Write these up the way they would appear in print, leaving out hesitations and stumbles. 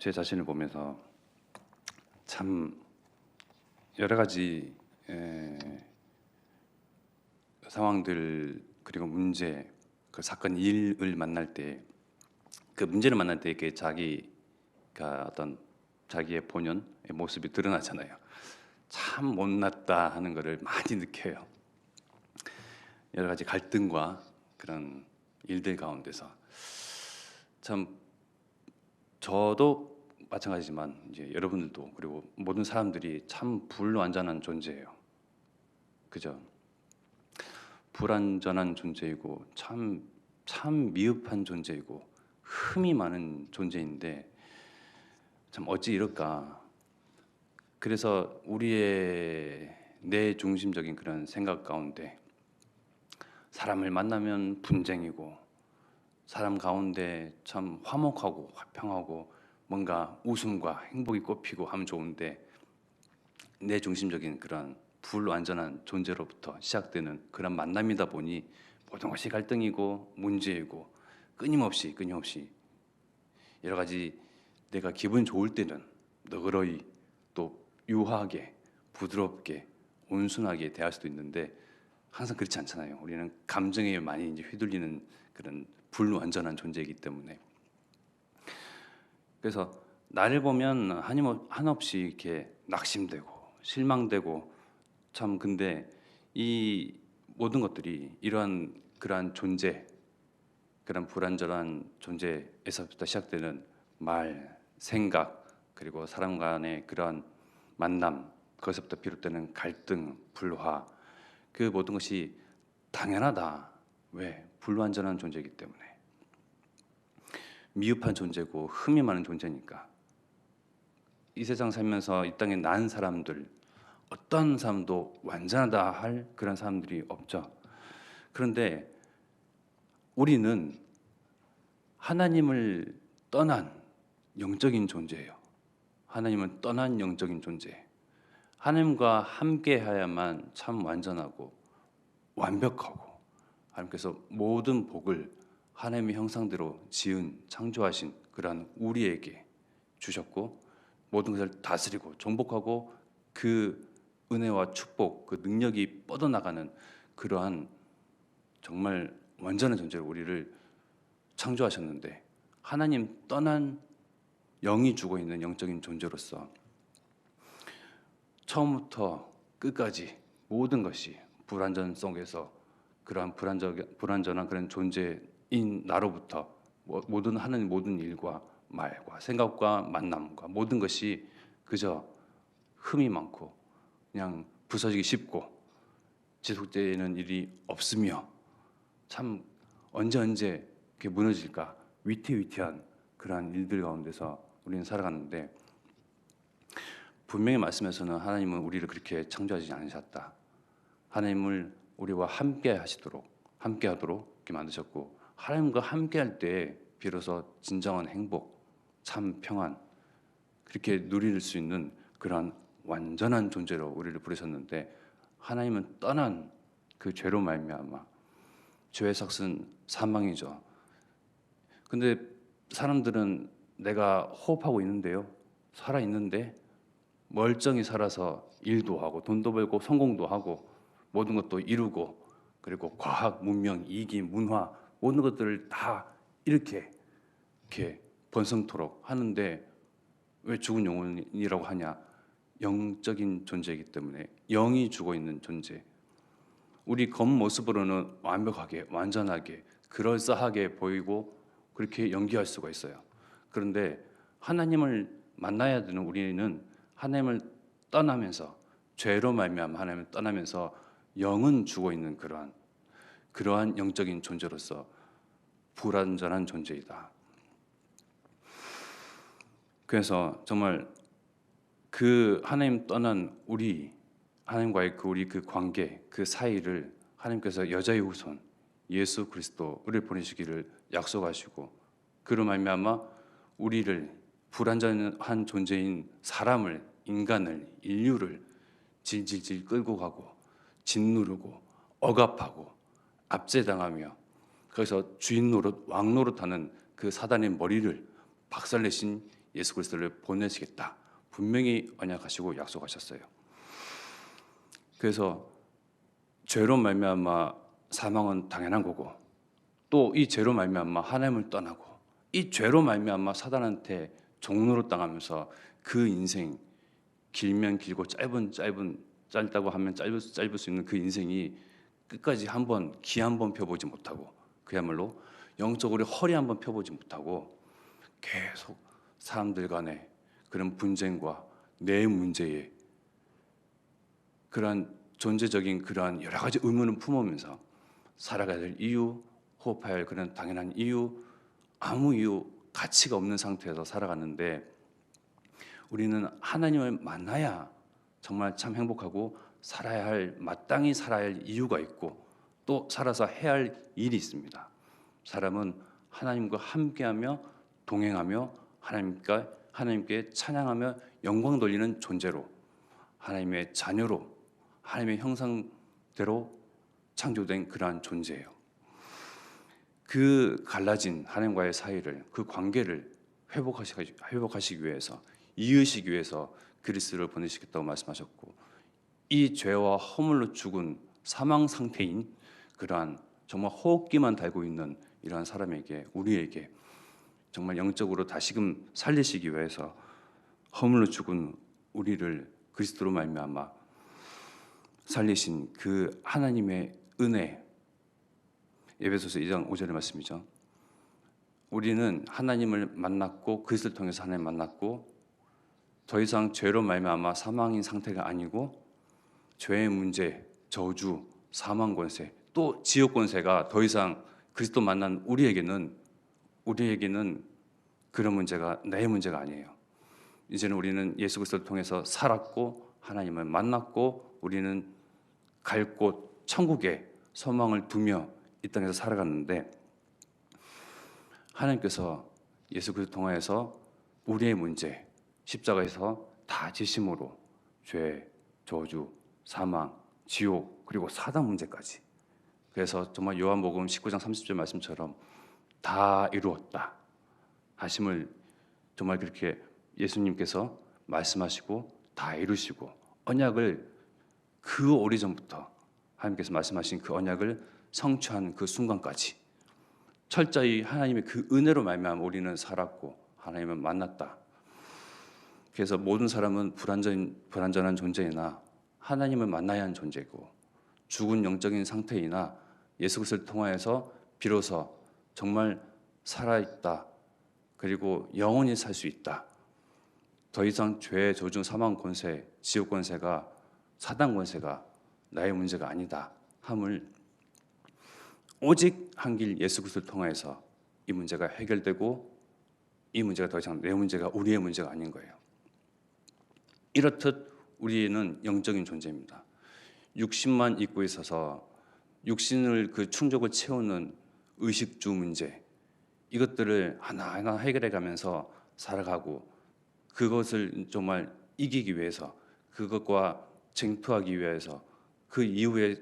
제 자신을 보면서 참 여러 가지 상황들 그리고 문제, 그 사건, 일을 만날 때, 그 문제를 만날 때 이렇게 자기가 어떤 자기의 본연의 모습이 드러나잖아요. 참 못났다 하는 것을 많이 느껴요. 여러 가지 갈등과 그런 일들 가운데서 참 저도 마찬가지지만 이제 여러분들도 그리고 모든 사람들이 참 불완전한 존재예요. 그죠? 불완전한 존재이고 참 미흡한 존재이고 흠이 많은 존재인데 참 어찌 이럴까? 그래서 우리의 내 중심적인 그런 생각 가운데 사람을 만나면 분쟁이고 사람 가운데 참 화목하고 화평하고 뭔가 웃음과 행복이 꽃피고 하면 좋은데 내 중심적인 그런 불완전한 존재로부터 시작되는 그런 만남이다 보니 모든 것이 갈등이고 문제이고 끊임없이 여러 가지 내가 기분 좋을 때는 너그러이 또 유하게 부드럽게 온순하게 대할 수도 있는데 항상 그렇지 않잖아요. 우리는 감정에 많이 이제 휘둘리는 그런 불완전한 존재이기 때문에 그래서 나를 보면 한없이 이렇게 낙심되고 실망되고 참 근데 이 모든 것들이 이러한 그러한 존재 그런 불완전한 존재에서부터 시작되는 말, 생각 그리고 사람 간의 그러한 만남 거기서부터 비롯되는 갈등, 불화 그 모든 것이 당연하다. 왜? 불완전한 존재이기 때문에 미흡한 존재고 흠이 많은 존재니까 이 세상 살면서 이 땅에 난 사람들 어떤 사람도 완전하다 할 그런 사람들이 없죠. 그런데 우리는 하나님을 떠난 영적인 존재예요. 하나님은 떠난 영적인 존재. 하나님과 함께해야만 참 완전하고 완벽하고 하나님께서 모든 복을 하나님의 형상대로 지은 창조하신 그러한 우리에게 주셨고 모든 것을 다스리고 정복하고 그 은혜와 축복, 그 능력이 뻗어나가는 그러한 정말 완전한 존재로 우리를 창조하셨는데 하나님 떠난 영이 죽어 있는 영적인 존재로서 처음부터 끝까지 모든 것이 불완전 속에서 그러한 불완전한 그런 존재인 나로부터 모든 하는 모든 일과 말과 생각과 만남과 모든 것이 그저 흠이 많고 그냥 부서지기 쉽고 지속되는 일이 없으며 참 언제 이렇게 무너질까 위태위태한 그러한 일들 가운데서 우리는 살아갔는데 분명히 말씀에서는 하나님은 우리를 그렇게 창조하지 않으셨다. 하나님을 우리와 함께하도록 이렇게 만드셨고 하나님과 함께할 때 비로소 진정한 행복, 참 평안 그렇게 누릴 수 있는 그러한 완전한 존재로 우리를 부르셨는데 하나님은 떠난 그 죄로 말미암아 죄의 삭은 사망이죠. 근데 사람들은 내가 호흡하고 있는데요, 살아 있는데 멀쩡히 살아서 일도 하고 돈도 벌고 성공도 하고 모든 것도 이루고 그리고 과학, 문명, 이기, 문화 모든 것들을 다 이렇게 번성토록 하는데 왜 죽은 영혼이라고 하냐? 영적인 존재이기 때문에 영이 죽어 있는 존재. 우리 겉모습으로는 완벽하게, 완전하게, 그럴싸하게 보이고 그렇게 연기할 수가 있어요. 그런데 하나님을 만나야 되는 우리는 하나님을 떠나면서 죄로 말미암아 하나님을 떠나면서 영은 죽어 있는 그러한 영적인 존재로서 불완전한 존재이다. 그래서 정말 그 하나님 떠난 하나님과의 우리 그 관계, 그 사이를 하나님께서 여자의 후손 예수 그리스도를 보내시기를 약속하시고 그로 말미암아 우리를 불완전한 존재인 사람을 인간을 인류를 질질질 끌고 가고 짓누르고 억압하고 압제당하며 거기서 주인 노릇 왕 노릇하는 그 사단의 머리를 박살내신 예수 그리스도를 보내시겠다 분명히 언약하시고 약속하셨어요. 그래서 죄로 말미암아 사망은 당연한 거고, 또 이 죄로 말미암아 하나님을 떠나고, 이 죄로 말미암아 사단한테 종로로 당하면서 그 인생, 길면 길고 짧다고 하면 짧을 수 있는 그 인생이 끝까지 기 한 번 펴보지 못하고, 그야말로 영적으로 허리 한 번 펴보지 못하고 계속 사람들 간의 그런 분쟁과 내 문제에 그러한 존재적인 그러한 여러 가지 의문을 품으면서 살아가야 될 이유, 호흡해야 할 그런 당연한 이유, 아무 이유, 가치가 없는 상태에서 살아가는데, 우리는 하나님을 만나야 정말 참 행복하고 마땅히 살아야 할 이유가 있고, 또 살아서 해야 할 일이 있습니다. 사람은 하나님과 함께하며 동행하며 하나님께 찬양하며 영광 돌리는 존재로, 하나님의 자녀로, 하나님의 형상대로 창조된 그러한 존재예요. 그 갈라진 하나님과의 사이를, 그 관계를 회복하시기 위해서, 이으시기 위해서 그리스도를 보내시겠다고 말씀하셨고, 이 죄와 허물로 죽은 사망 상태인 그러한 정말 호흡기만 달고 있는 이러한 사람에게, 우리에게 정말 영적으로 다시금 살리시기 위해서 허물로 죽은 우리를 그리스도로 말미암아 살리신 그 하나님의 은혜, 에베소서 2장 5절의 말씀이죠. 우리는 하나님을 만났고, 그리스도를 통해서 하나님 만났고, 더 이상 죄로 말미암아 사망인 상태가 아니고, 죄의 문제, 저주, 사망 권세, 또 지옥 권세가 더 이상 그리스도 만난 우리에게는 그런 문제가 내 문제가 아니에요. 이제는 우리는 예수 그리스도를 통해서 살았고, 하나님을 만났고, 우리는 갈 곳 천국에 소망을 두며 이 땅에서 살아갔는데, 하나님께서 예수 그리스도 통하여서 우리의 문제, 십자가에서 다 지심으로 죄, 저주, 사망, 지옥, 그리고 사단 문제까지, 그래서 정말 요한복음 19장 30절 말씀처럼 다 이루었다 하심을 정말 그렇게 예수님께서 말씀하시고 다 이루시고, 언약을 그 오래전부터 하나님께서 말씀하신 그 언약을 성취한 그 순간까지 철저히 하나님의 그 은혜로 말미암아 우리는 살았고 하나님을 만났다. 그래서 모든 사람은 불완전한 존재이나 하나님을 만나야 하는 존재고, 죽은 영적인 상태이나 예수 그리스도를 통하여서 비로소 정말 살아있다, 그리고 영원히 살 수 있다, 더 이상 죄, 저주, 사망 권세, 지옥 권세가, 사단 권세가 나의 문제가 아니다 함을 오직 한 길 예수 그리스도를 통하여서 이 문제가 해결되고, 이 문제가 더 이상 내 문제가, 우리의 문제가 아닌 거예요. 이렇듯 우리는 영적인 존재입니다. 육신만 입고 있어서 육신을 그 충족을 채우는 의식주 문제, 이것들을 하나하나 해결해 가면서 살아가고, 그것을 정말 이기기 위해서, 그것과 쟁투하기 위해서, 그 이후에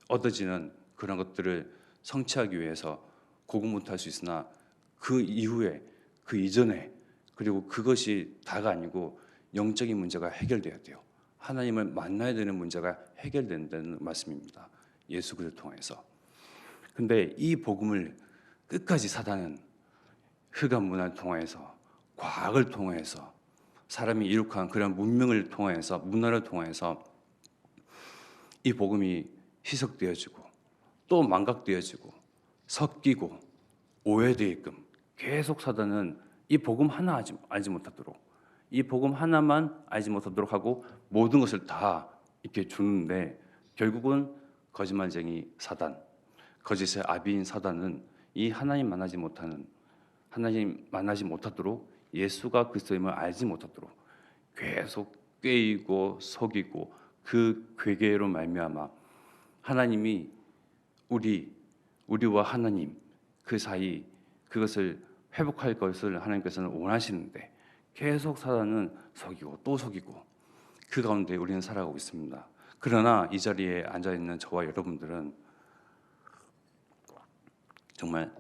얻어지는 그런 것들을 성취하기 위해서 고군분투할 수 있으나, 그 이후에, 그 이전에, 그리고 그것이 다가 아니고 영적인 문제가 해결돼야 돼요. 하나님을 만나야 되는 문제가 해결된다는 말씀입니다. 예수 그리스도를 통해서. 근데 이 복음을 끝까지 사단은 흑암 문화를 통해서, 과학을 통해서, 사람이 이룩한 그런 문명을 통해서, 문화를 통해서 이 복음이 희석되어지고 또 망각되어지고 섞이고 오해되게끔 계속 사단은 이 복음 하나 알지 못하도록, 이 복음 하나만 알지 못하도록 하고 모든 것을 다 이렇게 주는데, 결국은 거짓말쟁이 사단, 거짓의 아비인 사단은 이 하나님 만나지 못하도록, 예수가 그리스도임을 알지 못하도록 계속 꾀이고 속이고, 그 괴계로 말미암아 하나님이 우리와 하나님 그 사이, 그것을 회복할 것을 하나님께서는 원하시는데 계속 사단은 속이고 또 속이고, 그 가운데 우리는 살아가고 있습니다. 그러나 이 자리에 앉아 있는 저와 여러분들은 정말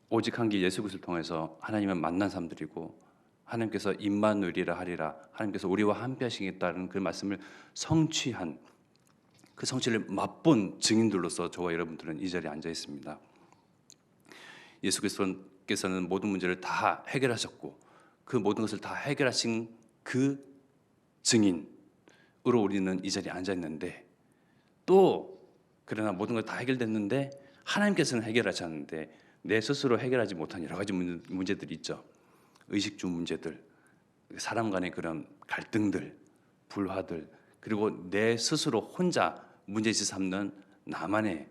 오직 한 길 예수 그리스도를 통해서 하나님을 만난 사람들이고, 하나님께서 임마누엘이라 하리라, 하나님께서 우리와 함께 하시겠다는 그 말씀을 성취한, 그 성취를 맛본 증인들로서 저와 여러분들은 이 자리에 앉아 있습니다. 예수 그리스도께서는 모든 문제를 다 해결하셨고 그 모든 것을 다 해결하신 그 증인으로 우리는 이 자리에 앉아 있는데, 또 그러나 모든 걸 다 해결됐는데 하나님께서는 해결하셨는데 내 스스로 해결하지 못한 여러 가지 문제들이 있죠. 의식주 문제들, 사람 간의 그런 갈등들, 불화들, 그리고 내 스스로 혼자 문제지 삼는 나만의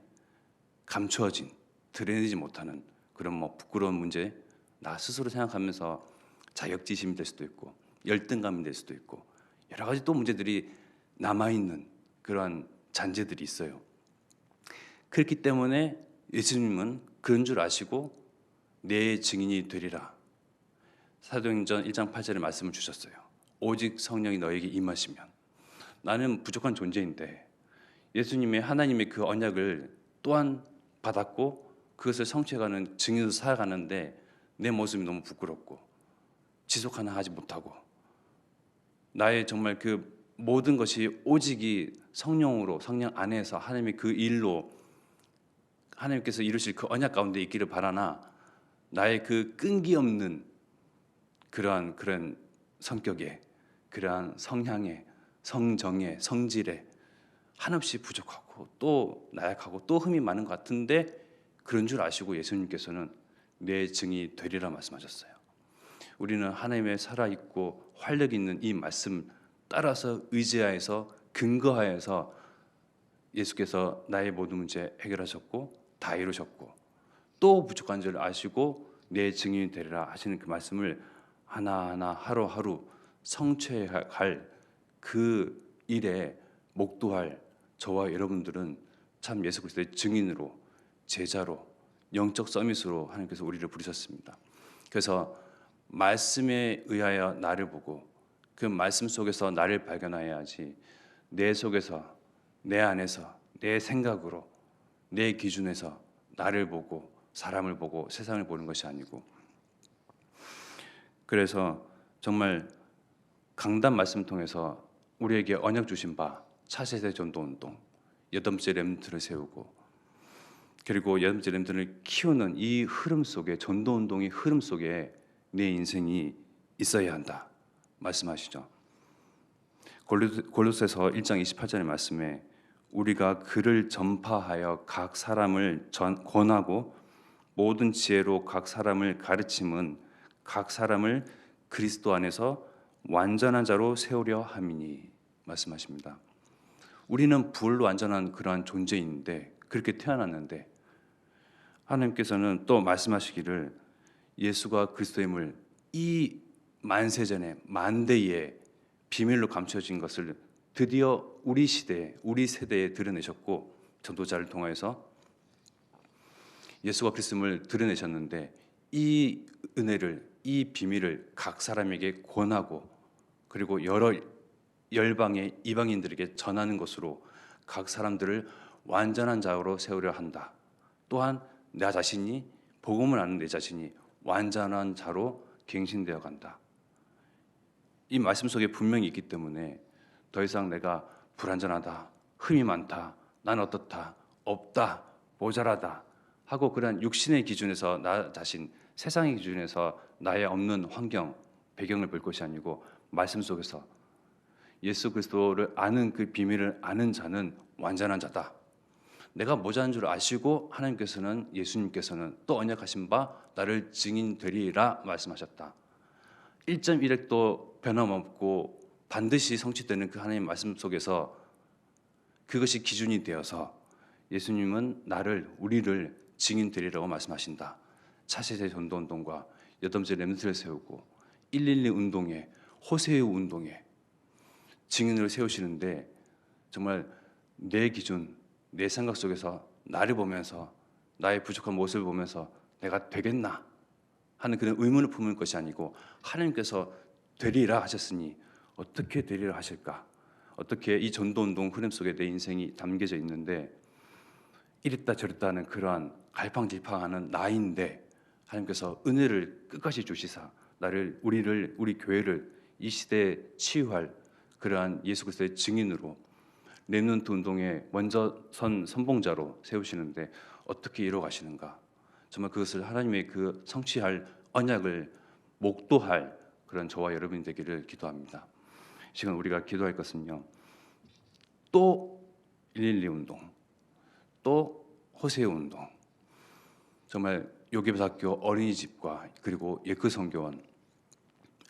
감추어진, 드러내지 못하는 그런 부끄러운 문제, 나 스스로 생각하면서 자격지심이 될 수도 있고 열등감이 될 수도 있고 여러 가지 또 문제들이 남아있는 그러한 잔재들이 있어요. 그렇기 때문에 예수님은 그런 줄 아시고 내 증인이 되리라, 사도행전 1장 8절의 말씀을 주셨어요. 오직 성령이 너에게 임하시면. 나는 부족한 존재인데 예수님의, 하나님의 그 언약을 또한 받았고 그것을 성취해가는 증인으로 살아가는데 내 모습이 너무 부끄럽고 지속 하나 하지 못하고, 나의 정말 그 모든 것이 오직이 성령으로, 성령 안에서 하나님의 그 일로 하나님께서 이루실 그 언약 가운데 있기를 바라나, 나의 그 끈기 없는 그런 성격에, 그러한 성향에, 성정에, 성질에 한없이 부족하고 또 나약하고 또 흠이 많은 것 같은데 그런 줄 아시고 예수님께서는 내 증인이 되리라 말씀하셨어요. 우리는 하나님의 살아있고 활력 있는 이 말씀 따라서 의지하여서 근거하여서 예수께서 나의 모든 문제 해결하셨고 다 이루셨고 또 부족한 줄 아시고 내 증인이 되리라 하시는 그 말씀을 하나하나 하루하루 성취해갈 그 일에 목도할 저와 여러분들은 참 예수 그리스도의 증인으로, 제자로, 영적 서밋으로 하나님께서 우리를 부르셨습니다. 그래서 말씀에 의하여 나를 보고 그 말씀 속에서 나를 발견해야지, 내 속에서, 내 안에서, 내 생각으로, 내 기준에서 나를 보고 사람을 보고 세상을 보는 것이 아니고, 그래서 정말 강단 말씀 통해서 우리에게 언약 주신 바 차세대 전도운동, 여덟째 렘넌트를 세우고 그리고 여덟째 렘넌트를 키우는 이 흐름 속에, 전도운동의 흐름 속에 내 인생이 있어야 한다 말씀하시죠. 골로새서 1장 28절의 말씀에 우리가 그를 전파하여 각 사람을 권하고 모든 지혜로 각 사람을 가르침은 각 사람을 그리스도 안에서 완전한 자로 세우려 함이니 말씀하십니다. 우리는 불완전한 그러한 존재인데, 그렇게 태어났는데 하나님께서는 또 말씀하시기를 예수가 그리스도임을 이 만세전에 만대에 비밀로 감춰진 것을 드디어 우리 시대에, 우리 세대에 드러내셨고, 전도자를 통해서 예수가 그리스도임을 드러내셨는데 이 은혜를, 이 비밀을 각 사람에게 권하고 그리고 여러 열방의 이방인들에게 전하는 것으로 각 사람들을 완전한 자로 세우려 한다. 또한 나 자신이, 복음을 아는 내 자신이 완전한 자로 갱신되어 간다. 이 말씀 속에 분명히 있기 때문에 더 이상 내가 불완전하다, 흠이 많다, 난 어떻다, 없다, 모자라다 하고 그런 육신의 기준에서 나 자신, 세상의 기준에서 나의 없는 환경, 배경을 볼 것이 아니고 말씀 속에서 예수 그리스도를 아는 그 비밀을 아는 자는 완전한 자다. 내가 모자란 줄 아시고 하나님께서는, 예수님께서는 또 언약하신 바 나를 증인 되리라 말씀하셨다. 1.1핵도 변함없고 반드시 성취되는 그 하나님 말씀 속에서 그것이 기준이 되어서 예수님은 나를, 우리를 증인 되리라고 말씀하신다. 차세대 전도운동과 여덟째 렘넌트를 세우고 112 운동에, 호세의 운동에 증인으로 세우시는데 정말 내 기준, 내 생각 속에서 나를 보면서 나의 부족한 모습을 보면서 내가 되겠나 하는 그런 의문을 품을 것이 아니고 하나님께서 되리라 하셨으니 어떻게 되리라 하실까? 어떻게 이 전도운동 흐름 속에 내 인생이 담겨져 있는데 이랬다 저랬다 하는 그러한 갈팡질팡하는 나인데 하나님께서 은혜를 끝까지 주시사 우리 교회를 이 시대에 치유할 그러한 예수 그리스도의 증인으로 렘넌트 운동의 먼저 선 선봉자로 세우시는데 어떻게 이뤄가시는가? 정말 그것을 하나님의 그 성취할 언약을 목도할 그런 저와 여러분이 되기를 기도합니다. 이 시간 우리가 기도할 것은요. 또 112 운동, 또 호세오 운동, 정말 요괴대학교 어린이집과 그리고 예크선교원,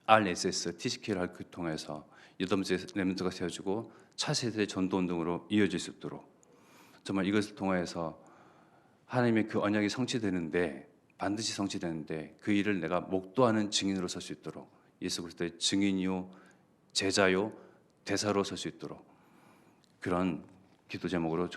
RSS, TCK를 통해서 8번째 렘넌트가 세워지고 차세대 전도운동으로 이어질 수 있도록 정말 이것을 통해서 하나님의 그 언약이 성취되는데 반드시 성취되는데 그 일을 내가 목도하는 증인으로 설 수 있도록 예수 그리스도의 증인이요 제자요 대사로 설 수 있도록 그런 기도 제목으로